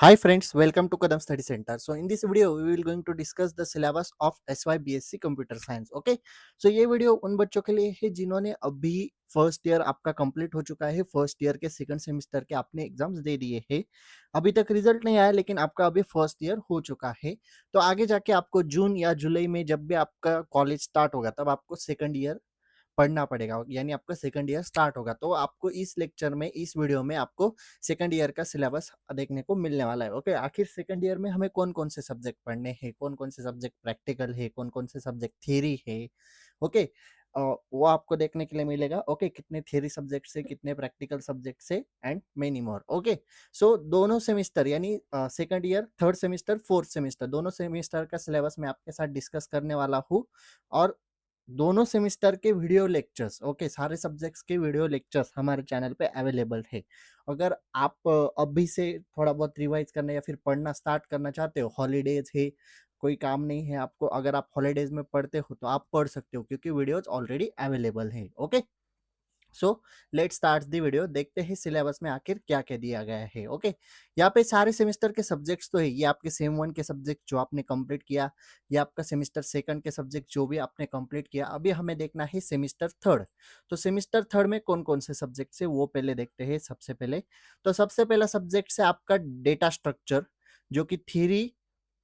Hi friends, welcome to Kadam Study Center. So in this video, we will going to discuss the syllabus of SYBSC Computer Science. Okay, so ये video उन बच्चों के लिए है जिन्होंने अभी first year आपका कंप्लीट हो चुका है। फर्स्ट ईयर के सेकंड सेमेस्टर के आपने एग्जाम्स दे दिए हैं। अभी तक रिजल्ट नहीं आया लेकिन आपका अभी फर्स्ट ईयर हो चुका है। तो आगे जाके आपको जून या जुलाई में जब भी आपका कॉलेज स्टार्ट होगा तब आपको सेकंड ईयर पढ़ना पड़ेगा, यानी आपका सेकंड ईयर स्टार्ट होगा। तो आपको इस लेक्चर में, इस वीडियो में आपको सेकंड ईयर का सिलेबस देखने को मिलने वाला है। ओके, आखिर सेकंड ईयर में हमें कौन कौन से सब्जेक्ट पढ़ने हैं, कौन कौन से सब्जेक्ट प्रैक्टिकल है, कौन कौन से सब्जेक्ट थ्योरी है। ओके, वो आपको देखने के लिए मिलेगा। ओके, कितने थ्योरी सब्जेक्ट से, कितने प्रैक्टिकल सब्जेक्ट से, एंड मेनी मोर। ओके, सो दोनों सेमिस्टर यानी second year, third semester, fourth semester, दोनों सेमिस्टर का सिलेबस मैं आपके साथ डिस्कस करने वाला हूँ। और दोनों सेमिस्टर के वीडियो लेक्चर्स, ओके, सारे सब्जेक्ट्स के वीडियो लेक्चर्स हमारे चैनल पे अवेलेबल है। अगर आप अभी से थोड़ा बहुत रिवाइज करना या फिर पढ़ना स्टार्ट करना चाहते हो, हॉलीडेज है, कोई काम नहीं है आपको, अगर आप हॉलीडेज में पढ़ते हो तो आप पढ़ सकते हो क्योंकि वीडियोज ऑलरेडी अवेलेबल है। Okay, so let start the video. देखते हैं सिलेबस में आखिर क्या क्या दिया गया है। ओके, यहाँ पे सारे सेमेस्टर के सब्जेक्ट्स तो है। ये आपके सेम वन के सब्जेक्ट जो आपने कंप्लीट किया, ये आपका सेमेस्टर सेकंड के सब्जेक्ट जो भी आपने कंप्लीट किया। अभी हमें देखना है सेमेस्टर थर्ड। तो सेमेस्टर थर्ड में कौन कौन से सब्जेक्ट है वो पहले देखते हैं। सबसे पहले तो सबसे पहला सब्जेक्ट है आपका डेटा स्ट्रक्चर, जो कि थ्योरी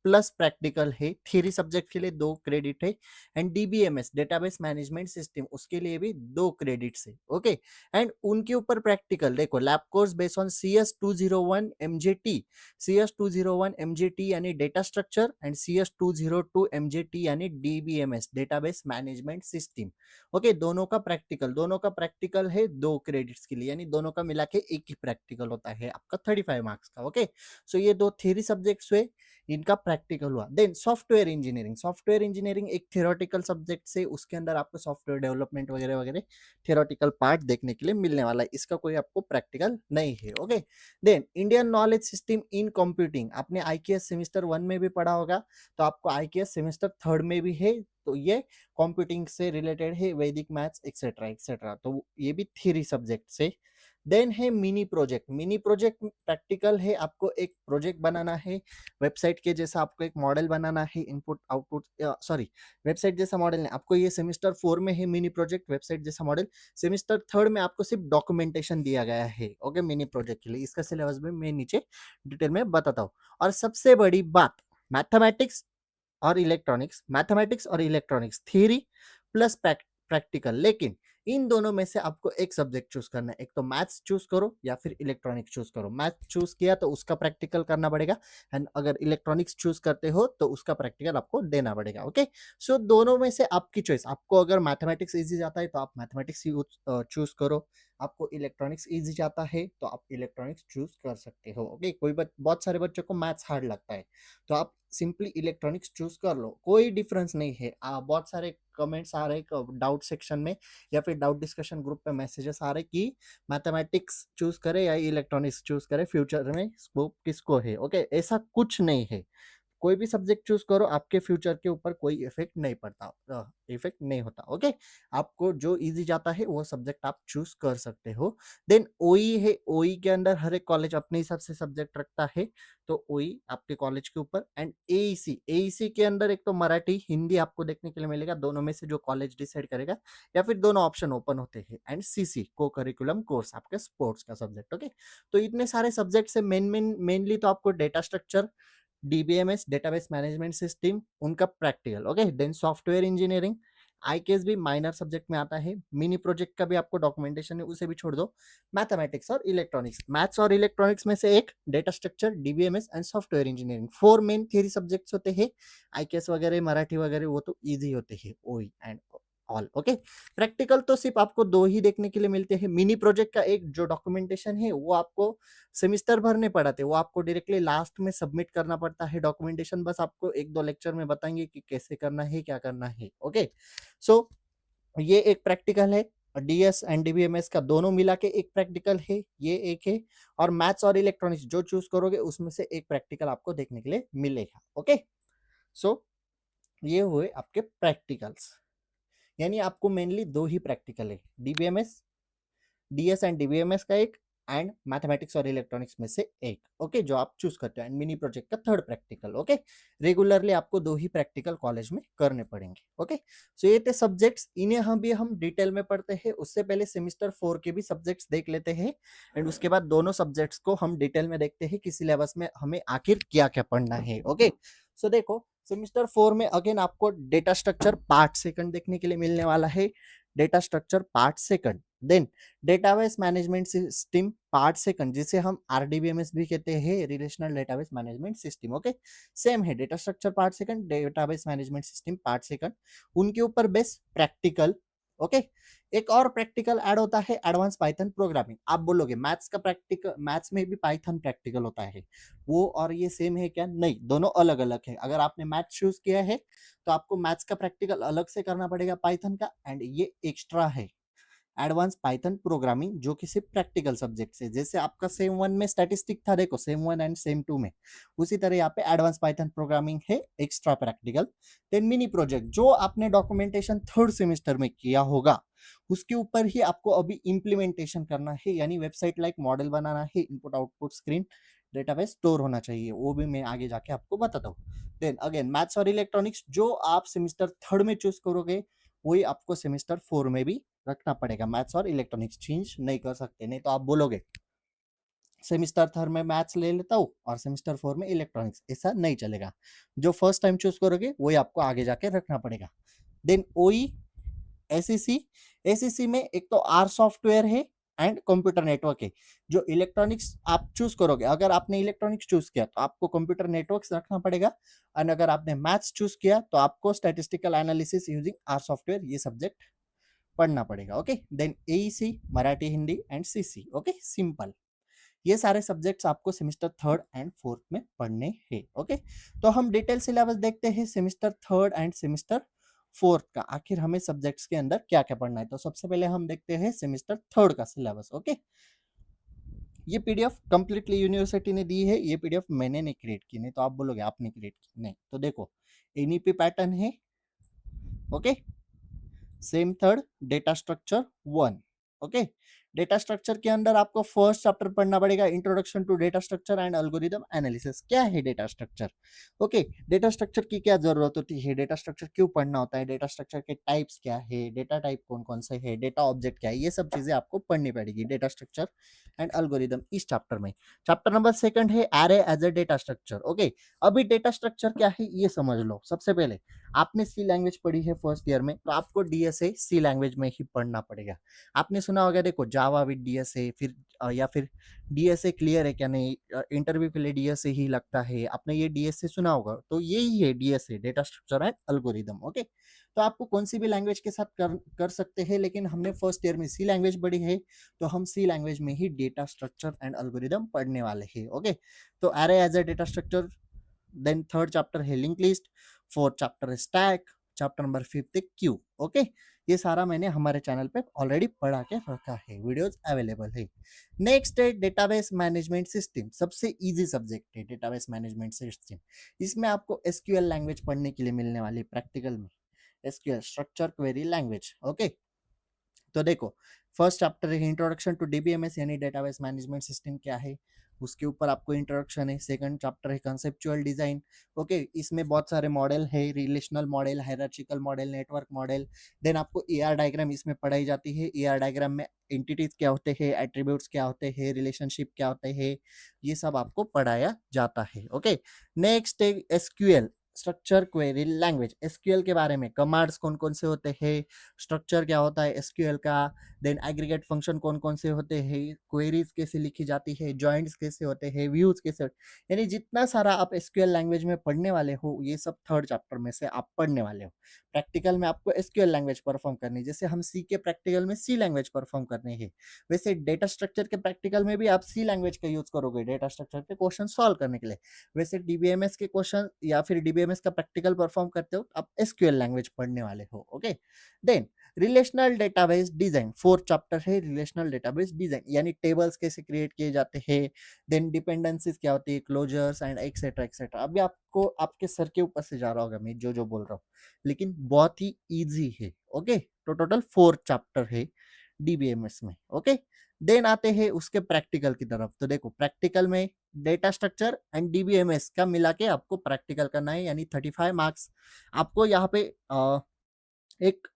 प्लस प्रैक्टिकल है। थ्योरी सब्जेक्ट के लिए 2 क्रेडिट है, and DBMS database management system उसके लिए भी 2 क्रेडिट्स है। ओके, एंड उनके ऊपर प्रैक्टिकल देखो, lab course based on CS201 MJT, CS201 MJT यानी data structure, and CS202 MJT यानी DBMS database management system. Okay, दोनों का प्रैक्टिकल है 2 क्रेडिट्स के लिए, यानी दोनों का मिला के एक ही प्रैक्टिकल होता है आपका 35 मार्क्स का। ओके, सो ये 2 थ्योरी सब्जेक्ट्स हुए, इनका प्रैक्टिकल हुआ। Then software engineering, software engineering एक थियोरेटिकल सब्जेक्ट से, उसके अंदर आपको सॉफ्टवेयर डेवलपमेंट वगैरह वगैरह थियोरेटिकल पार्ट देखने के लिए मिलने वाला है। इसका कोई आपको प्रैक्टिकल नहीं है। Okay, then Indian knowledge system in computing, आपने आईकेएस सेमेस्टर 1 में भी पढ़ा होगा, तो आपको आईकेएस सेमेस्टर थर्ड में भी है। तो ये कंप्यूटिंग से रिलेटेड है, वैदिक मैथ्स एक्सेट्रा एक्सेट्रा, तो ये भी थ्योरी सब्जेक्ट से। देन है mini project, mini project practical है, आपको एक प्रोजेक्ट बनाना है वेबसाइट के जैसा, आपको एक मॉडल बनाना है, इनपुट आउटपुट, सॉरी, वेबसाइट जैसा मॉडल नहीं, आपको ये सेमेस्टर 4 में है मिनी प्रोजेक्ट वेबसाइट जैसा मॉडल। सेमेस्टर थर्ड में आपको सिर्फ डॉक्यूमेंटेशन दिया गया है। ओके, मिनी प्रोजेक्ट के लिए इसका सिलेबस भी मैं नीचे डिटेल में बताता हूँ। और सबसे बड़ी बात, मैथमेटिक्स और इलेक्ट्रॉनिक्स थ्योरी प्लस प्रैक्टिकल, लेकिन इन दोनों में से आपको एक सब्जेक्ट चूज करना है। एक तो मैथ्स चूज करो या फिर इलेक्ट्रॉनिक्स चूज करो। मैथ्स चूज किया तो उसका प्रैक्टिकल करना पड़ेगा, एंड अगर इलेक्ट्रॉनिक्स चूज करते हो तो उसका प्रैक्टिकल आपको देना पड़ेगा। ओके, सो दोनों में से आपकी चॉइस। आपको अगर मैथमेटिक्स इजी जाता है तो आप मैथमेटिक्स चूज करो, आपको इलेक्ट्रॉनिक्स इजी जाता है तो आप इलेक्ट्रॉनिक्स चूज कर सकते हो। ओके, बहुत सारे बच्चों को मैथ्स हार्ड लगता है तो आप सिंपली इलेक्ट्रॉनिक्स चूज कर लो, कोई डिफरेंस नहीं है। बहुत सारे कमेंट्स आ रहे डाउट सेक्शन में या फिर डाउट डिस्कशन ग्रुप पे मैसेजेस आ रहे कि मैथमेटिक्स चूज करे या इलेक्ट्रॉनिक्स चूज करे, फ्यूचर में स्कोप किसको है। ओके, ऐसा कुछ नहीं है, कोई भी सब्जेक्ट चूज करो, आपके फ्यूचर के ऊपर कोई इफेक्ट नहीं पड़ता, इफेक्ट नहीं होता। ओके, आपको जो इजी जाता है वो सब्जेक्ट आप चूज कर सकते हो। देन ओई है, ओई के अंदर हर एक कॉलेज अपने हिसाब से सब्जेक्ट रखता है, तो ओई आपके कॉलेज के ऊपर। एंड एईसी, एईसी के अंदर एक तो मराठी हिंदी आपको देखने के लिए मिलेगा, दोनों में से जो कॉलेज डिसाइड करेगा, या फिर दोनों ऑप्शन ओपन होते हैं। एंड सीसी को करिकुलम कोर्स आपके स्पोर्ट्स का सब्जेक्ट। ओके, तो इतने सारे सब्जेक्ट से मेनली तो आपको data structure, DBMS database management system, उनका practical. Okay, then software engineering, IKS भी माइनर सब्जेक्ट में आता है, मिनी प्रोजेक्ट का भी आपको डॉक्यूमेंटेशन है, उसे भी छोड़ दो। मैथमेटिक्स और इलेक्ट्रॉनिक्स, मैथ्स और इलेक्ट्रॉनिक्स में से एक data structure, DBMS and software engineering, 4 main theory subjects होते हैं। आईकेएस वगैरह मराठी वगैरह वो तो इजी होते हैं, ओई एंड ऑल। ओके, प्रैक्टिकल तो सिर्फ आपको 2 ही देखने के लिए मिलते हैं। मिनी प्रोजेक्ट का एक जो डॉक्यूमेंटेशन है वो आपको सेमिस्टर भर नहीं पढ़ाते, वो आपको डायरेक्टली लास्ट में सबमिट करना पड़ता है। डॉक्यूमेंटेशन बस आपको 1-2 लेक्चर में बताएंगे कि कैसे करना है, क्या करना है। ओके, सो ये एक प्रैक्टिकल है। डीएस एंड डीबीएमएस का दोनों मिला के एक प्रैक्टिकल है, ये एक है। और मैथ्स और इलेक्ट्रॉनिक्स जो चूज करोगे उसमें से एक प्रैक्टिकल आपको देखने के लिए मिलेगा। ओके, सो ये हुए आपके प्रैक्टिकल्स, यानी आपको मेनली 2 ही प्रैक्टिकल है, डीबीएमएस, डीएस एंड डीबीएमएस का एक, एंड मैथमेटिक्स और इलेक्ट्रॉनिक्स में से एक, ओके, जो आप चूज करते हो, एंड मिनी प्रोजेक्ट का थर्ड प्रैक्टिकल, ओके। रेगुलरली आपको 2 ही प्रैक्टिकल कॉलेज में करने पड़ेंगे, ओके। सो ये थे सब्जेक्ट्स, इन्हें हम डिटेल में पढ़ते हैं। उससे पहले सेमेस्टर 4 के भी सब्जेक्ट्स देख लेते हैं, एंड उसके बाद दोनों सब्जेक्ट्स को हम डिटेल में देखते हैं कि सिलेबस में हमें आखिर क्या क्या पढ़ना है, ओके। सो देखो, सेमेस्टर 4 में अगेन आपको डेटा स्ट्रक्चर पार्ट सेकंड देखने के लिए मिलने वाला है। Data structure part second, then database management system part second, जिसे हम आरडीबीएमएस भी कहते हैं, relational database management system, okay. Same है, data structure part second, database management system part second, उनके ऊपर बेस प्रैक्टिकल, ओके। एक और प्रैक्टिकल ऐड होता है, एडवांस पाइथन प्रोग्रामिंग। आप बोलोगे मैथ्स का प्रैक्टिकल, मैथ्स में भी पाइथन प्रैक्टिकल होता है, वो और ये सेम है क्या? नहीं, दोनों अलग अलग है। अगर आपने मैथ्स चूज किया है तो आपको मैथ्स का प्रैक्टिकल अलग से करना पड़ेगा पाइथन का, एंड ये एक्स्ट्रा है एडवांस पाइथन प्रोग्रामिंग, जो कि सिर्फ प्रैक्टिकल सब्जेक्ट है। जैसे आपका सेम 1 में स्टैटिस्टिक था, देखो सेम 1 एंड सेम 2 में, उसी तरह यहाँ पे एडवांस पाइथन प्रोग्रामिंग है, extra practical. Then mini project, जो आपने डॉक्यूमेंटेशन थर्ड सेमेस्टर में किया होगा, उसके ऊपर ही आपको अभी इम्प्लीमेंटेशन करना है, यानी वेबसाइट लाइक मॉडल बनाना है, input output screen database store होना चाहिए, वो भी मैं आगे जाके आपको बताता हूँ। देन अगेन मैथ्स और इलेक्ट्रॉनिक्स, जो आप सेमेस्टर थर्ड में चूज करोगे, वही आपको सेमेस्टर 4 में भी रखना पड़ेगा। मैथ्स और इलेक्ट्रॉनिक्स चेंज नहीं कर सकते, नहीं तो आप बोलोगे सेमेस्टर थर्ड में मैथ्स ले लेता हूँ और सेमेस्टर 4 में इलेक्ट्रॉनिक्स, ऐसा नहीं चलेगा। जो फर्स्ट टाइम चूज करोगे वही आपको आगे जाके रखना पड़ेगा। देन ओई, एसईसी, एसईसी में एक तो आर सॉफ्टवेयर है एंड कंप्यूटर नेटवर्क है। जो इलेक्ट्रॉनिक्स आप चूज करोगे, अगर आपने इलेक्ट्रॉनिक्स चूज किया तो आपको कंप्यूटर नेटवर्क्स रखना पड़ेगा, और अगर आपने मैथ्स चूज किया तो आपको statistical analysis using R software, ये सब्जेक्ट पढ़ना पड़ेगा, okay. Then AEC, Marathi, Hindi and CC, okay, simple. ये सारे सब्जेक्ट्स आपको सेमेस्टर थर्ड एंड फोर्थ में पढ़ने हैं, ओके। तो हम डिटेल सिलेबस देखते हैं semester third end semester fourth का, आखिर हमें सब्जेक्ट्स के अंदर क्या क्या पढ़ना है। तो सबसे पहले हम देखते हैं सेमेस्टर थर्ड का सिलेबस, ओके। ये पीडीएफ कंप्लीटली यूनिवर्सिटी ने दी है, ये पीडीएफ मैंने नहीं क्रिएट की, नहीं तो आप बोलोगे आपने क्रिएट की, नहीं। तो देखो एनईपी पैटर्न है, okay. Sem third, data structure 1, okay. Data structure के अंदर आपको फर्स्ट चैप्टर पढ़ना पड़ेगा, introduction to data structure and algorithm analysis. क्या है data structure, okay. Data structure की क्या जरूरत होती है, डेटा स्ट्रक्चर क्यों पढ़ना होता है, डेटा स्ट्रक्चर के टाइप्स क्या है, डेटा टाइप कौन कौन से है, डेटा ऑब्जेक्ट क्या है, ये सब चीजें आपको पढ़नी पड़ेगी डेटा स्ट्रक्चर एंड एल्गोरिदम इस चैप्टर में। चैप्टर नंबर सेकंड है array as a data structure, okay. अभी डेटा स्ट्रक्चर क्या है ये समझ लो। सबसे पहले आपने सी लैंग्वेज पढ़ी है फर्स्ट ईयर में, तो आपको डीएसए सी लैंग्वेज में ही पढ़ना पड़ेगा। आपने सुना होगा, देखो जावा विद डीएसए, फिर या फिर डीएसए क्लियर है क्या, नहीं इंटरव्यू के लिए डीएसए ही लगता है, आपने ये डीएसए सुना होगा, तो यही है DSA, data structure and algorithm, okay. तो आपको कौन सी भी लैंग्वेज के साथ कर सकते हैं, लेकिन हमने फर्स्ट ईयर में सी लैंग्वेज पढ़ी है, तो हम सी लैंग्वेज में ही डेटा स्ट्रक्चर एंड एल्गोरिदम पढ़ने वाले हैं, ओके। तो array as a data structure, then third chapter है लिंक लिस्ट, फोर्थ चैप्टर है स्टैक, चैप्टर नंबर फिफ्थ है क्यू, ओके। ये सारा मैंने हमारे चैनल पे ऑलरेडी पढ़ा के रखा है, वीडियोस अवेलेबल है। नेक्स्ट है डेटाबेस मैनेजमेंट सिस्टम, सबसे इजी सब्जेक्ट है डेटाबेस मैनेजमेंट सिस्टम। इसमें आपको एसक्यूएल लैंग्वेज पढ़ने के लिए मिलने वाली प्रैक्टिकल में, SQL structure query language, okay. तो देखो फर्स्ट चैप्टर है इंट्रोडक्शन टू डीबीएमएस, यानी डेटाबेस मैनेजमेंट सिस्टम क्या है, उसके ऊपर आपको इंट्रोडक्शन है। सेकंड चैप्टर है कंसेप्चुअल डिजाइन, ओके। इसमें बहुत सारे मॉडल है, relational model, hierarchical model, network model. Then आपको एआर डायग्राम इसमें पढ़ाई जाती है। एआर डायग्राम में एंटिटीज क्या होते हैं, एट्रीब्यूट्स क्या होते हैं, रिलेशनशिप क्या होते हैं, ये सब आपको पढ़ाया जाता है, ओके। नेक्स्ट है SQL, structure query language. SQL के बारे में कमांड्स कौन कौन से होते हैं, स्ट्रक्चर क्या होता है एसक्यूएल का, देन एग्रीगेट फंक्शन कौन कौन से होते हैं, क्वेरीज कैसे लिखी जाती है, जॉइंट्स कैसे होते हैं, व्यूज कैसे यानी जितना सारा आप एसक्यूएल लैंग्वेज में पढ़ने वाले हो, ये सब थर्ड चैप्टर में से आप पढ़ने वाले हो। प्रैक्टिकल में आपको एसक्यूएल लैंग्वेज परफॉर्म करनी है, जैसे हम सी के प्रैक्टिकल में सी लैंग्वेज परफॉर्म करने हैं, वैसे डेटा स्ट्रक्चर के प्रैक्टिकल में भी आप सी लैंग्वेज का यूज करोगे डेटा स्ट्रक्चर के क्वेश्चन सॉल्व करने के लिए। वैसे डीबीएमएस के क्वेश्चन या फिर डीबीएमएस का प्रैक्टिकल परफॉर्म करते हो, आप एसक्यूएल लैंग्वेज पढ़ने वाले हो, okay. Then relational database design, fourth chapter है रिलेशनल डेटाबेस डिजाइन, यानी टेबल्स कैसे क्रिएट किए जाते हैं, देन डिपेंडेंसीज क्या होती है, क्लोजर्स एंड एक्सेट्रा एक्सेट्रा। अभी आपको आपके सर के ऊपर से जा रहा होगा मैं जो जो बोल रहा हूँ, लेकिन बहुत ही इजी है, ओके। तो टोटल 4 चैप्टर है डीबीएमएस में, ओके। देन आते हैं उसके प्रैक्टिकल की तरफ। तो देखो प्रैक्टिकल में डेटा स्ट्रक्चर एंड डीबीएमएस का मिला के आपको प्रैक्टिकल करना है, यानी 35 मार्क्स। आपको यहाँ पे एक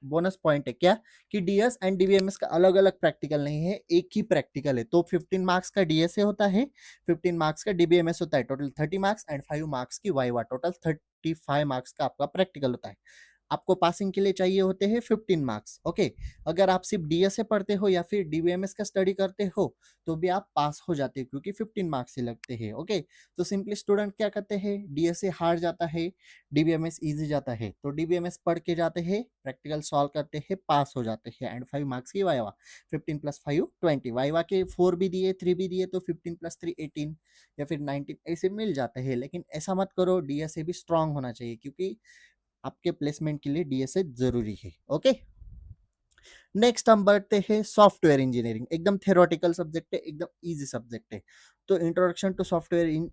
बोनस पॉइंट है क्या कि डीएस एंड डीबीएमएस का अलग अलग प्रैक्टिकल नहीं है, एक ही प्रैक्टिकल है। तो 15 मार्क्स का डीएसए होता है, 15 मार्क्स का डीबीएमएस होता है, टोटल 30 मार्क्स एंड 5 मार्क्स की वाइवा, टोटल 35 मार्क्स का आपका प्रैक्टिकल होता है। आपको पासिंग के लिए चाहिए होते हैं 15 मार्क्स। ओके, अगर आप सिर्फ डीएसए पढ़ते हो या फिर डीबीएमएस का स्टडी करते हो तो भी आप पास हो जाते हो, क्योंकि 15 मार्क्स ही लगते हैं। ओके, तो सिंपली स्टूडेंट क्या करते हैं, डीएसए हार्ड जाता है, डीबीएमएस इजी जाता है, तो डीबीएमएस पढ़ के जाते हैं, प्रैक्टिकल सॉल्व करते हैं, पास हो जाते हैं एंड 5 मार्क्स की वाइवा। 15 प्लस 5 20, वाइवा के 4 भी दिए 3 भी दिए तो 15 प्लस 3 18 या फिर 19 ऐसे मिल जाते हैं। लेकिन ऐसा मत करो, डीएसए भी स्ट्रांग होना चाहिए, क्योंकि आपके प्लेसमेंट के लिए डीएसए जरूरी है। ओके, नेक्स्ट हम बढ़ते हैं सॉफ्टवेयर इंजीनियरिंग। एकदम थ्योरेटिकल सब्जेक्ट है, एकदम इजी सब्जेक्ट है। तो इंट्रोडक्शन टू सॉफ्टवेयर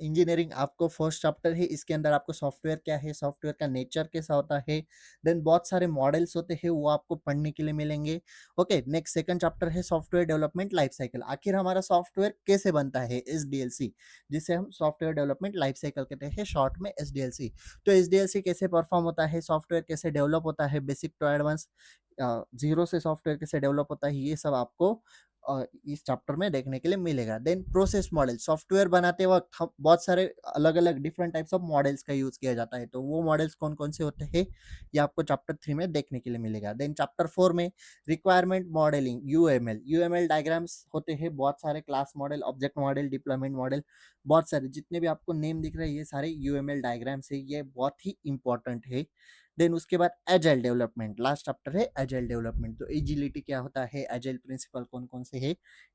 इंजीनियरिंग आपको फर्स्ट चैप्टर है, इसके अंदर आपको सॉफ्टवेयर क्या है, सॉफ्टवेयर का नेचर कैसा होता है, देन बहुत सारे मॉडल्स होते हैं वो आपको पढ़ने के लिए मिलेंगे। ओके, नेक्स्ट सेकंड चैप्टर है सॉफ्टवेयर डेवलपमेंट लाइफ साइकिल। आखिर हमारा सॉफ्टवेयर कैसे बनता है, एसडीएलसी, जिसे हम सॉफ्टवेयर डेवलपमेंट लाइफ साइकिल कहते हैं, शॉर्ट में एसडीएलसी। तो एसडीएलसी कैसे परफॉर्म होता है, सॉफ्टवेयर कैसे डेवलप होता है, बेसिक टू एडवांस, जीरो से सॉफ्टवेयर कैसे डेवलप होता है, ये सब आपको इस चैप्टर में देखने के लिए मिलेगा। देन प्रोसेस मॉडल, सॉफ्टवेयर बनाते वक्त हम बहुत सारे अलग अलग डिफरेंट टाइप्स ऑफ मॉडल्स का यूज किया जाता है, तो वो मॉडल्स कौन कौन से होते हैं ये आपको चैप्टर 3 में देखने के लिए मिलेगा। देन चैप्टर 4 में रिक्वायरमेंट मॉडलिंग, यूएमएल डायग्राम्स होते हैं बहुत सारे, class model, object model, deployment model, बहुत सारे जितने भी आपको नेम दिख रहे हैं ये सारे यूएमएल डायग्राम्स है, ये बहुत ही इंपॉर्टेंट है। देन उसके बाद एजाइल डेवलपमेंट, लास्ट चैप्टर है एजाइल डेवलपमेंट। तो एजिलिटी क्या होता है, एजाइल प्रिंसिपल कौन कौन से है,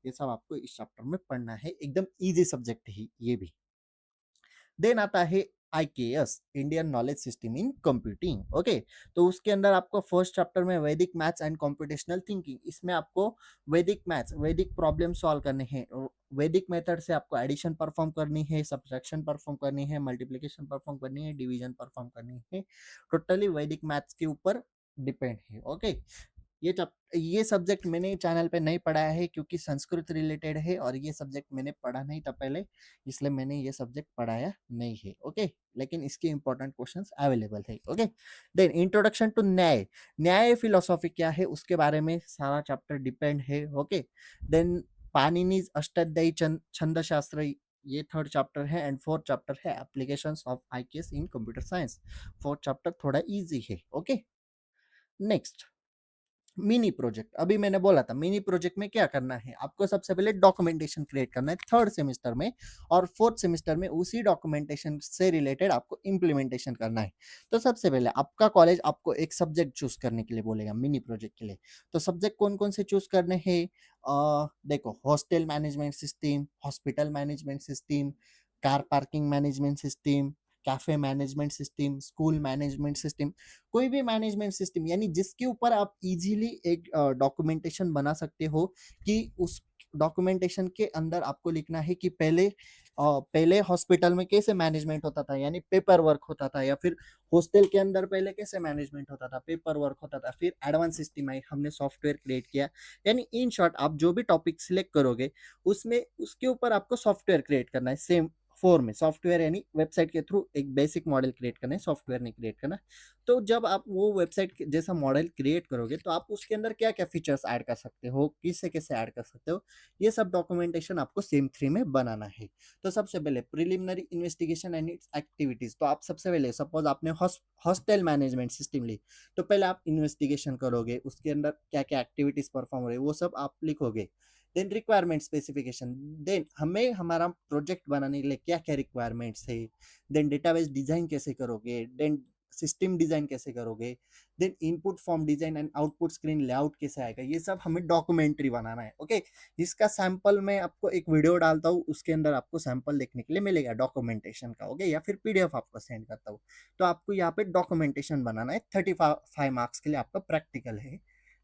ये सब आपको इस चैप्टर में पढ़ना है। एकदम इजी सब्जेक्ट है ये भी। देन आता है IKS, Indian knowledge system in computing. Okay, तो उसके अंदर आपको फर्स्ट चैप्टर में वैदिक मैथ्स एंड कंप्यूटेशनल थिंकिंग, इसमें आपको वैदिक मैथ्स, वैदिक प्रॉब्लम सॉल्व करने हैं, वैदिक मेथड से आपको एडिशन परफॉर्म करनी है, सब्ट्रैक्शन परफॉर्म करनी है, मल्टीप्लिकेशन परफॉर्म करनी है, डिवीजन परफॉर्म करनी है, टोटली वैदिक मैथ्स के ऊपर डिपेंड है। ओके, ये सब्जेक्ट मैंने चैनल पे नहीं पढ़ाया है, क्योंकि संस्कृत रिलेटेड है और ये सब्जेक्ट मैंने पढ़ा नहीं था पहले, इसलिए मैंने ये सब्जेक्ट पढ़ाया नहीं है। ओके, लेकिन इसके इंपॉर्टेंट क्वेश्चंस अवेलेबल है। ओके, देन इंट्रोडक्शन टू न्याय, न्याय फिलोसॉफी क्या है उसके बारे में सारा चैप्टर डिपेंड है। ओके, देन पाणिनिज अष्टाध्यायी छंद शास्त्र, ये थर्ड चैप्टर है एंड फोर्थ चैप्टर है applications of IKS in computer science. Fourth chapter थोड़ा इजी है। ओके, नेक्स्ट मिनी प्रोजेक्ट, अभी मैंने बोला था मिनी प्रोजेक्ट में क्या करना है, आपको सबसे पहले डॉक्यूमेंटेशन क्रिएट करना है थर्ड सेमेस्टर में, और फोर्थ सेमेस्टर में उसी डॉक्यूमेंटेशन से रिलेटेड आपको इम्प्लीमेंटेशन करना है। तो सबसे पहले आपका कॉलेज आपको एक सब्जेक्ट चूज करने के लिए बोलेगा मिनी प्रोजेक्ट के लिए। तो सब्जेक्ट कौन कौन से चूज करने हैं, देखो hostel management system, hospital management system, car parking management system, cafe management system, school management system, कोई भी मैनेजमेंट सिस्टम, यानी जिसके ऊपर आप इजीली एक डॉक्यूमेंटेशन बना सकते हो, कि उस डॉक्यूमेंटेशन के अंदर आपको लिखना है कि पहले हॉस्पिटल में कैसे मैनेजमेंट होता था, यानी पेपर वर्क होता था, या फिर हॉस्टल के अंदर पहले कैसे मैनेजमेंट होता था, पेपर वर्क होता था, फिर एडवांस सिस्टम आई, हमने सॉफ्टवेयर क्रिएट किया। यानी इन शॉर्ट आप जो भी टॉपिक सिलेक्ट करोगे उसमें उसके ऊपर आपको सॉफ्टवेयर क्रिएट करना है। सेम फोर में सॉफ्टवेयर यानी वेबसाइट के थ्रू एक बेसिक मॉडल क्रिएट करना है, सॉफ्टवेयर नहीं क्रिएट करना। तो जब आप वो वेबसाइट जैसा मॉडल क्रिएट करोगे तो आप उसके अंदर क्या क्या फीचर्स ऐड कर सकते हो, किससे कैसे ऐड कर सकते हो, ये सब डॉक्यूमेंटेशन आपको सेम 3 में बनाना है। तो सबसे पहले preliminary investigation and it's activities, तो आप सबसे पहले सपोज आपने हॉस्टल मैनेजमेंट सिस्टम ली, तो पहले आप इन्वेस्टिगेशन करोगे, उसके अंदर क्या क्या एक्टिविटीज परफॉर्म हो रही है वो सब आप लिखोगे। देन रिक्वायरमेंट स्पेसिफिकेशन, देन हमें हमारा प्रोजेक्ट बनाने के लिए क्या क्या रिक्वायरमेंट्स है, देन डेटाबेस डिजाइन कैसे करोगे, देन सिस्टम डिजाइन कैसे करोगे, then input form design and output screen layout कैसे आएगा, ये सब हमें डॉक्यूमेंट्री बनाना है। ओके, इसका सैंपल मैं आपको एक वीडियो डालता हूँ, उसके अंदर आपको सैंपल देखने के लिए मिलेगा डॉक्यूमेंटेशन का। ओके, या फिर पीडीएफ आपको सेंड करता हूँ। तो आपको यहाँ पे डॉक्यूमेंटेशन बनाना है, 35 मार्क्स के लिए आपका प्रैक्टिकल है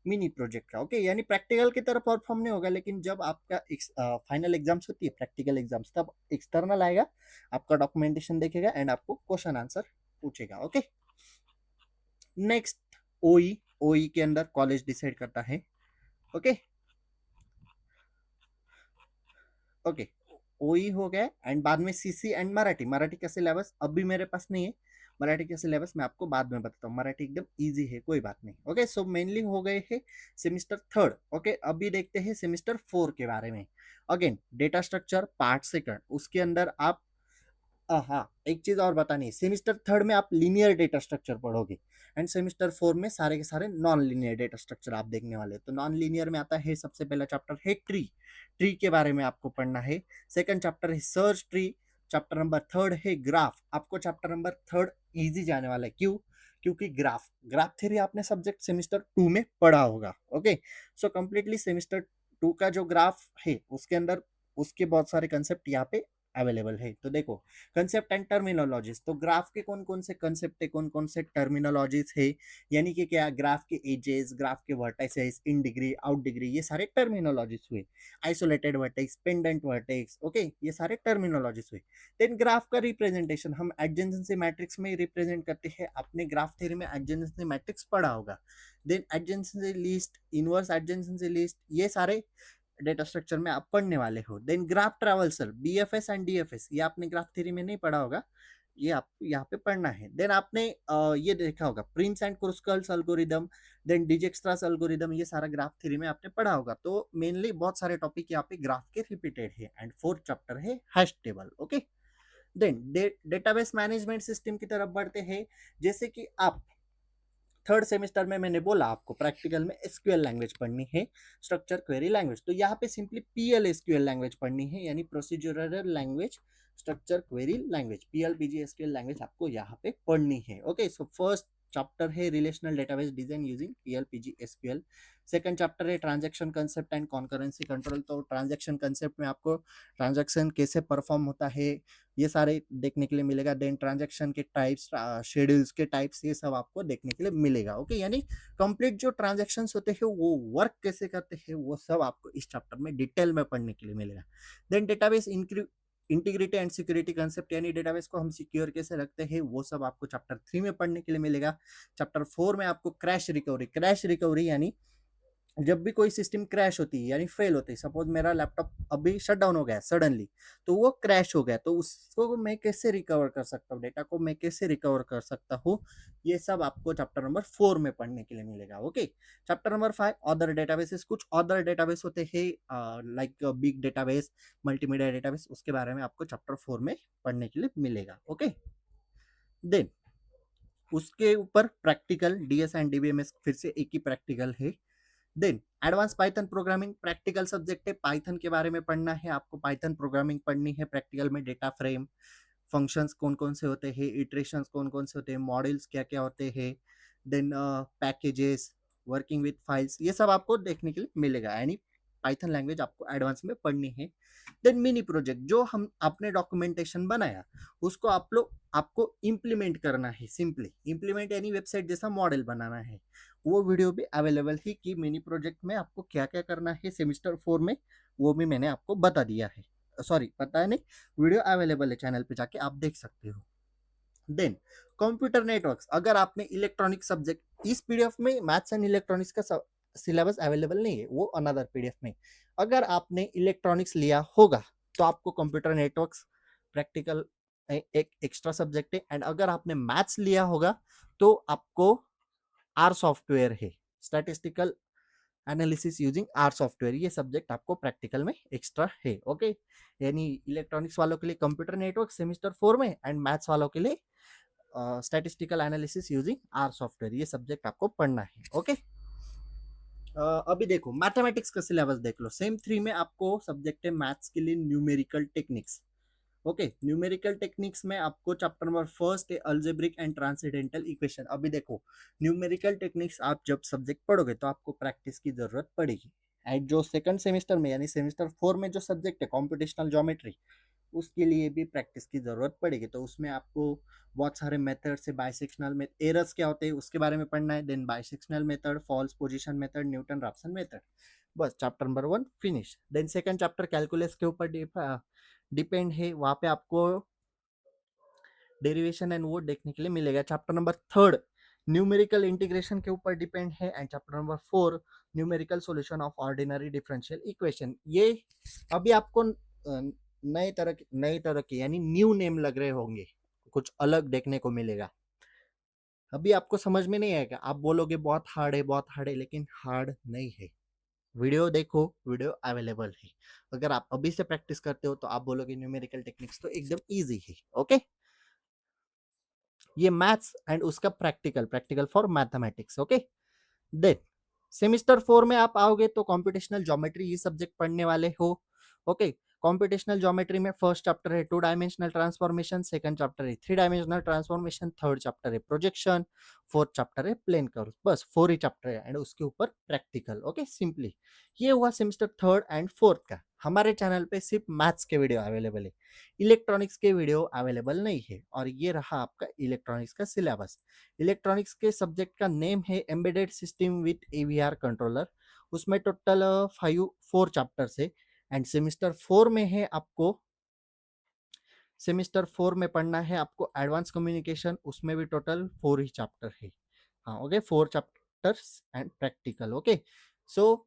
मिनी प्रोजेक्ट का। ओके, यानी प्रैक्टिकल की तरह परफॉर्म नहीं होगा, लेकिन जब आपका फाइनल एग्जाम्स होती है, प्रैक्टिकल एग्जाम्स, तब एक्सटर्नल आएगा, आपका डॉक्यूमेंटेशन देखेगा एंड आपको क्वेश्चन आंसर पूछेगा। ओके, नेक्स्ट ओई, ओई के अंदर कॉलेज डिसाइड करता है। ओके, ओके, ओई हो गया एंड बाद में सीसी एंड मराठी। मराठी का सिलेबस अभी मेरे पास नहीं है, मराठी का सिलेबस मैं आपको बाद में बताता हूँ, मराठी एकदम इजी है, कोई बात नहीं। ओके, सो मेनली हो गए हैं सेमिस्टर थर्ड। ओके, अभी देखते हैं सेमिस्टर फोर के बारे में। Again data structure part second, उसके अंदर आप हाँ, एक चीज और बतानी है, सेमिस्टर थर्ड में आप लीनियर डेटा स्ट्रक्चर पढ़ोगे एंड सेमिस्टर फोर में सारे के सारे नॉन लीनियर डेटा स्ट्रक्चर आप देखने वाले हैं। तो नॉन लीनियर में आता है सबसे पहला चैप्टर है ट्री, ट्री के बारे में आपको पढ़ना है। सेकंड चैप्टर है search tree. Chapter number third है ग्राफ। आपको चैप्टर नंबर थर्ड इजी जाने वाला है, क्यों? क्योंकि ग्राफ ग्राफ थ्योरी आपने सब्जेक्ट सेमिस्टर टू में पढ़ा होगा। Okay, so completely semester to का जो ग्राफ है उसके अंदर उसके बहुत सारे कंसेप्ट यहाँ पे अवेलेबल है। तो देखो, कंसेप्ट एंड टर्मिनोलॉजीज, तो ग्राफ के कौन कौन से कंसेप्ट है, कौन कौन से टर्मिनोलॉजीज है, यानी कि क्या ग्राफ के एजेस, ग्राफ के vertices, in degree out degree, ये सारे टर्मिनोलॉजीज हुए। Isolated vertex, pendant vertex, okay, ये सारे टर्मिनोलॉजीज हुए। देन ग्राफ का रिप्रेजेंटेशन हम एडजेंसेंसी मैट्रिक्स में रिप्रेजेंट करते हैं। आपने ग्राफ थ्योरी में एडजेंसेंसी मैट्रिक्स पढ़ा होगा। Then adjacency list, inverse adjacency list, ये सारे डेटा स्ट्रक्चर में आप पढ़ने वाले हो। Then graph traversal, BFS and DFS, ये आपने ग्राफ थ्योरी में नहीं पढ़ा होगा, ये आप यहाँ पे पढ़ना है। देन आपने ये देखा होगा Prim's and Kruskal's algorithm, then Dijkstra's algorithm, ये सारा ग्राफ थ्योरी में आपने पढ़ा होगा। तो मेनली बहुत सारे टॉपिक यहाँ पे ग्राफ के रिपीटेड है। एंड फोर्थ चैप्टर है hash table. Okay, then database management system की तरफ बढ़ते हैं। जैसे कि आप थर्ड सेमेस्टर में मैंने बोला आपको प्रैक्टिकल में एसक्यूएल लैंग्वेज पढ़नी है, स्ट्रक्चर क्वेरी लैंग्वेज, तो यहाँ पे सिंपली पीएल एसक्यूएल लैंग्वेज पढ़नी है, यानी procedural language structure query language, PL PG SQL language आपको यहाँ पे पढ़नी है। ओके, सो फर्स्ट चैप्टर है relational database design using PL PG SQL. Second chapter है transaction concept and concurrency control. तो ट्रांजैक्शन कंसेप्ट में आपको ट्रांजैक्शन कैसे परफॉर्म होता है ये सारे देखने के लिए मिलेगा। देन ट्रांजैक्शन के टाइप्स, शेड्यूल्स के टाइप्स, ये सब आपको देखने के लिए मिलेगा। ओके, यानी कंप्लीट जो ट्रांजैक्शंस होते हैं वो वर्क कैसे करते हैं वो सब आपको इस चैप्टर में डिटेल में पढ़ने के लिए मिलेगा। Then database integrity and security concept, यानी डेटाबेस को हम सिक्योर कैसे रखते हैं वो सब आपको चैप्टर 3 में पढ़ने के लिए मिलेगा। चैप्टर 4 में आपको क्रैश रिकवरी यानी जब भी कोई सिस्टम क्रैश होती है यानी फेल होती है, सपोज मेरा लैपटॉप अभी शट डाउन हो गया सडनली, तो वो क्रैश हो गया, तो उसको मैं कैसे रिकवर कर सकता हूँ, डेटा को मैं कैसे रिकवर कर सकता हूँ, ये सब आपको चैप्टर नंबर 4 में पढ़ने के लिए मिलेगा। Okay, chapter number 5 other databases, कुछ अदर डेटाबेस होते हैं like big database, multimedia database, उसके बारे में आपको चैप्टर 4 में पढ़ने के लिए मिलेगा। ओके, देन उसके ऊपर प्रैक्टिकल डीएस एंड डीबीएमएस, फिर से एक ही प्रैक्टिकल है। Then advance Python programming practical subject है, पाइथन के बारे में पढ़ना है आपको, पाइथन प्रोग्रामिंग पढ़नी है प्रैक्टिकल में। डेटा फ्रेम, फंक्शंस कौन कौन से होते हैं, इटरेशंस कौन कौन से होते हैं, मॉडल्स क्या क्या होते हैं, then packages, working with files, ये सब आपको देखने के लिए मिलेगा, यानी पाइथन लैंग्वेज आपको एडवांस में पढ़नी है। देन मिनी प्रोजेक्ट, जो हम आपने डॉक्यूमेंटेशन बनाया उसको आपको इम्प्लीमेंट करना है, सिंपली इम्प्लीमेंट यानी वेबसाइट जैसा मॉडल बनाना है। वो वीडियो भी अवेलेबल है कि मिनी प्रोजेक्ट में आपको क्या क्या करना है सेमिस्टर 4 में, वो भी मैंने आपको बता दिया है, सॉरी पता है नहीं, वीडियो अवेलेबल है चैनल पे जाके आप देख सकते हो। देन कंप्यूटर नेटवर्क्स, अगर आपने इलेक्ट्रॉनिक सब्जेक्ट, इस पीडीएफ में मैथ्स एंड इलेक्ट्रॉनिक्स का सिलेबस अवेलेबल नहीं है, वो अनदर पीडीएफ में। अगर आपने इलेक्ट्रॉनिक्स लिया होगा तो आपको कंप्यूटर नेटवर्क्स प्रैक्टिकल एक एक्स्ट्रा सब्जेक्ट है। एंड अगर आपने मैथ्स लिया होगा तो आपको आर सॉफ्टवेयर है, statistical analysis using R software, ये सब्जेक्ट आपको प्रैक्टिकल में एक्स्ट्रा है। ओके, यानी इलेक्ट्रॉनिक्स वालों के लिए कंप्यूटर नेटवर्क सेमिस्टर 4 में, एंड मैथ्स वालों के लिए statistical analysis using R software, ये सब्जेक्ट आपको पढ़ना है। ओके, अभी देखो मैथमेटिक्स का सिलेबस देख लो, सेम 3 में आपको सब्जेक्ट है मैथ्स के लिए numerical techniques. Okay, numerical techniques में आपको चैप्टर नंबर फर्स्ट है अलजेब्रिक एंड ट्रांसेंडेंटल इक्वेशन। अभी देखो न्यूमेरिकल टेक्निक्स आप जब सब्जेक्ट पढ़ोगे तो आपको प्रैक्टिस की जरूरत पड़ेगी। एंड जो सेकंड सेमेस्टर में यानी सेमेस्टर 4 में जो सब्जेक्ट है कॉम्पिटिशनल ज्योमेट्री, उसके लिए भी प्रैक्टिस की जरूरत पड़ेगी। तो उसमें आपको बहुत सारे मेथड से बाइसेक्शनल में एरर्स क्या होते हैं उसके बारे में पढ़ना है। Then bisectional method, false position method, Newton Raphson method, बस chapter number 1 finish. Then second chapter calculus के ऊपर डिपेंड है, वहां पे आपको डेरिवेशन एंड वो देखने के लिए मिलेगा। चैप्टर नंबर 3 न्यूमेरिकल इंटीग्रेशन के ऊपर डिपेंड है। And chapter number 4 numerical solution of ordinary differential equation. ये अभी आपको नए तरह के यानी न्यू नेम लग रहे होंगे, कुछ अलग देखने को मिलेगा। अभी आपको समझ में नहीं आएगा, आप बोलोगे बहुत हार्ड है, बहुत हार्ड है, लेकिन हार्ड नहीं है। वीडियो देखो, वीडियो अवेलेबल है। अगर आप अभी से प्रैक्टिस करते हो तो आप बोलोगे न्यूमेरिकल टेक्निक्स तो एकदम इजी है। ओके, ये मैथ्स एंड उसका practical, practical for mathematics. Okay, then semester 4 में आप आओगे तो कॉम्पिटिशनल ज्योमेट्री ये सब्जेक्ट पढ़ने वाले हो। ओके, कॉम्पिटिशनल ज्योमेट्री में फर्स्ट चैप्टर है two dimensional transformation, second chapter है three dimensional transformation, third chapter है प्रोजेक्शन, फोर्थ चैप्टर है प्लेन कर्व। बस 4 ही चैप्टर है एंड उसके ऊपर प्रैक्टिकल। ओके, सिंपली ये हुआ सेमिस्टर थर्ड एंड फोर्थ का। हमारे चैनल पे सिर्फ मैथ्स के वीडियो अवेलेबल है, इलेक्ट्रॉनिक्स के वीडियो अवेलेबल नहीं है। और ये रहा आपका इलेक्ट्रॉनिक्स का सिलेबस। इलेक्ट्रॉनिक्स के सब्जेक्ट का नेम है embedded system with AVR controller. उसमें टोटल 4 चैप्टर्स है एंड सेमिस्टर 4 में पढ़ना है आपको एडवांस कम्युनिकेशन। उसमें भी टोटल 4 ही चैप्टर है। हाँ, okay, 4 chapters and practical. Okay, so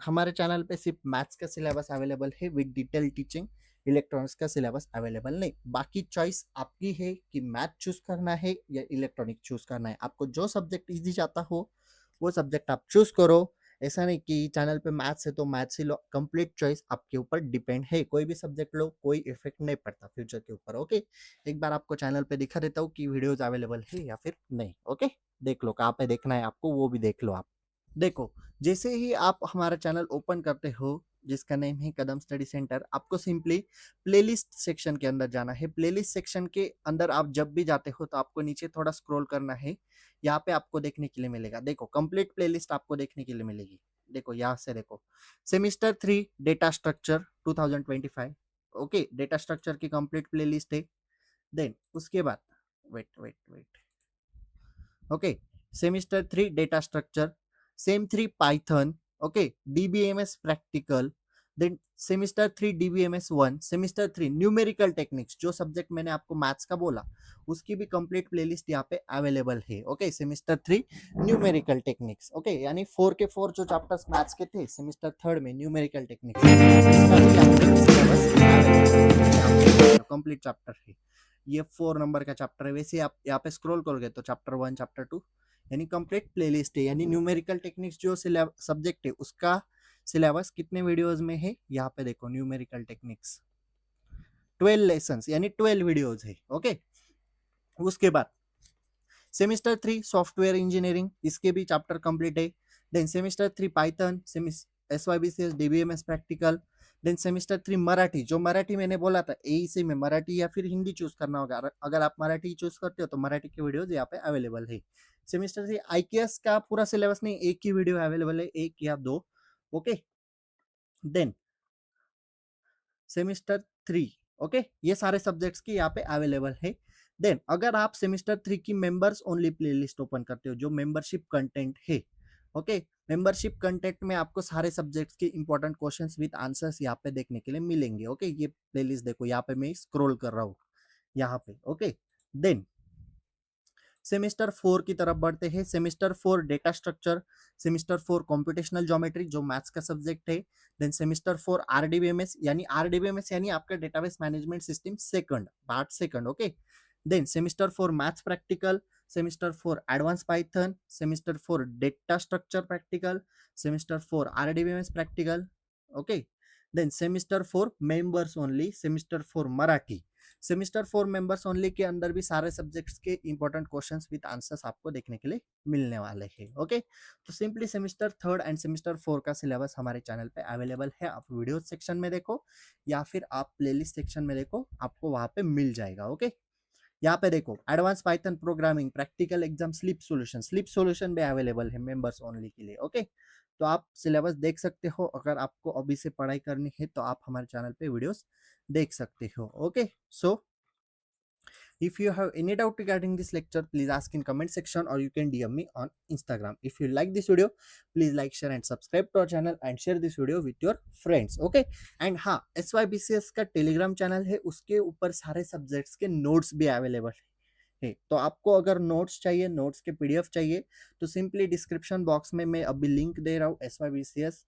हमारे चैनल पे सिर्फ मैथ्स का सिलेबस अवेलेबल है विद डिटेल टीचिंग, इलेक्ट्रॉनिक्स का सिलेबस अवेलेबल नहीं। बाकी चॉइस आपकी है कि मैथ चूज करना है या इलेक्ट्रॉनिक चूज करना है। आपको जो सब्जेक्ट इजी जाता हो वो सब्जेक्ट आप चूज करो। ऐसा नहीं कि चैनल पे मैथ्स है तो मैथ्स ही लो, कंप्लीट चॉइस आपके ऊपर डिपेंड है। कोई भी सब्जेक्ट लो, कोई इफेक्ट नहीं पड़ता फ्यूचर के ऊपर। ओके, एक बार आपको चैनल पे दिखा देता हूँ कि वीडियोज अवेलेबल है या फिर नहीं। ओके, देख लो कहाँ पे देखना है आपको, वो भी देख लो आप। देखो, जैसे ही आप हमारा चैनल ओपन करते हो जिसका नेम है कदम स्टडी सेंटर, आपको सिंपली प्लेलिस्ट सेक्शन के अंदर जाना है। प्लेलिस्ट सेक्शन के अंदर आप जब भी जाते हो तो आपको नीचे थोड़ा स्क्रॉल करना है। यहाँ पे आपको देखने के लिए मिलेगा, देखो कंप्लीट प्लेलिस्ट आपको देखने के लिए मिलेगी। देखो यहाँ से देखो, semester 3 data structure 2025। Okay, data structure की कंप्लीट प्लेलिस्ट है। देन उसके बाद wait wait wait okay, semester 3 data structure, sem 3 Python, okay, DBMS practical, then semester 3 DBMS 1, semester 3 numerical techniques, जो सब्जेक्ट मैंने आपको मैथ्स का बोला उसकी भी कंप्लीट प्लेलिस्ट यहाँ पे अवेलेबल है। Okay, semester 3 numerical techniques. Okay, यानी 4 के 4 जो चैप्टर्स मैथ्स के थे सेमिस्टर थर्ड में न्यूमेरिकल टेक्निक्स, इसका भी यहाँ पे सिलेबस कंप्लीट चैप्टर है। ये 4 नंबर का चैप्टर है। वैसे आप यहाँ पे स्क्रॉल करोगे तो चैप्टर 1, चैप्टर 2 यानी कंप्लीट प्लेलिस्ट है। यानी न्यूमेरिकल टेक्निक्स जो सब्जेक्ट है उसका सिलेबस कितने वीडियोस में है यहाँ पे देखो, न्यूमेरिकल टेक्निक्स 12 लेसन्स यानी 12 वीडियोस है। ओके, उसके बाद सेमिस्टर 3 सॉफ्टवेयर इंजीनियरिंग, इसके भी चैप्टर कंप्लीट है। Then semester 3 Python, SYBCS DBMS practical. Then semester 3 Marathi, जो मराठी मैंने बोला था एईसी में मराठी या फिर हिंदी चूज करना होगा। अगर आप मराठी चूज करते हो तो मराठी के वीडियोज यहाँ पे अवेलेबल है। सेमिस्टर 3 IKS का पूरा सिलेबस नहीं, एक ही वीडियो अवेलेबल है, एक या दो। ओके, देन सेमिस्टर 3, ओके, ये सारे सब्जेक्ट्स की यहाँ पे अवेलेबल है। देन अगर आप सेमिस्टर 3 की मेंबर्स ओनली प्लेलिस्ट ओपन करते हो, जो मेंबरशिप कंटेंट है, ओके, मेंबरशिप कंटेंट में आपको सारे सब्जेक्ट्स के इंपॉर्टेंट क्वेश्चंस विद आंसर्स यहाँ पे देखने के लिए मिलेंगे। ओके, ये प्लेलिस्ट देखो, यहाँ पे मैं स्क्रॉल कर रहा हूँ यहाँ पे। ओके, देन सेमिस्टर 4 की तरफ बढ़ते हैं। Semester 4 data structure, semester 4 computational geometry जो मैथ्स का सब्जेक्ट है। देन सेमिस्टर 4 आरडीबीएमएस यानी आपका database management system second, part second. Okay, then semester 4 maths practical, semester 4 advance Python, semester 4 data structure practical, semester 4 RDBMS practical. Okay, then semester 4 members only, semester 4 Marathi. Semester 4 members only के अंदर भी सारे subjects के important questions with answers आपको देखने के लिए मिलने वाले हैं। ओके, तो simply semester third and semester 4 का सिलेबस हमारे चैनल पे अवेलेबल है। आप वीडियो सेक्शन में देखो या फिर आप प्लेलिस्ट सेक्शन में देखो, आपको वहां पे मिल जाएगा। ओके, यहाँ पे देखो advance Python programming practical exam slip solution भी अवेलेबल है मेंबर्स ओनली के लिए। ओके, तो आप सिलेबस देख सकते हो। अगर आपको अभी से पढ़ाई करनी है तो आप हमारे चैनल पे वीडियोस देख सकते हो। Okay, so if you have any doubt regarding this lecture, please ask in comment section or you can DM me on Instagram. If you like this video, please like, share and subscribe to our channel and share this video with your friends. Okay, and हाँ, SYBCS का Telegram channel है, उसके ऊपर सारे subjects के notes भी available है। तो आपको अगर नोट्स चाहिए, नोट्स के PDF चाहिए तो सिंपली डिस्क्रिप्शन बॉक्स में मैं अभी लिंक दे रहा हूँ SYBCS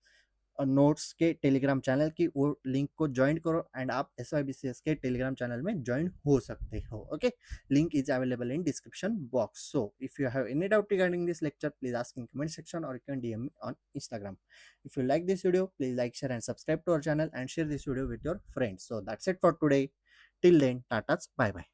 नोट्स के टेलीग्राम चैनल की, वो लिंक को ज्वाइन करो एंड आप SYBCS के टेलीग्राम चैनल में ज्वाइन हो सकते हो. Okay, link is available in description box. So if you have any doubt regarding this lecture, please ask in comment section or you can DM me on Instagram. If you like this video, please like, share and subscribe to our channel and share this video with your friends. So that's it for today. Till then, tatas, bye bye.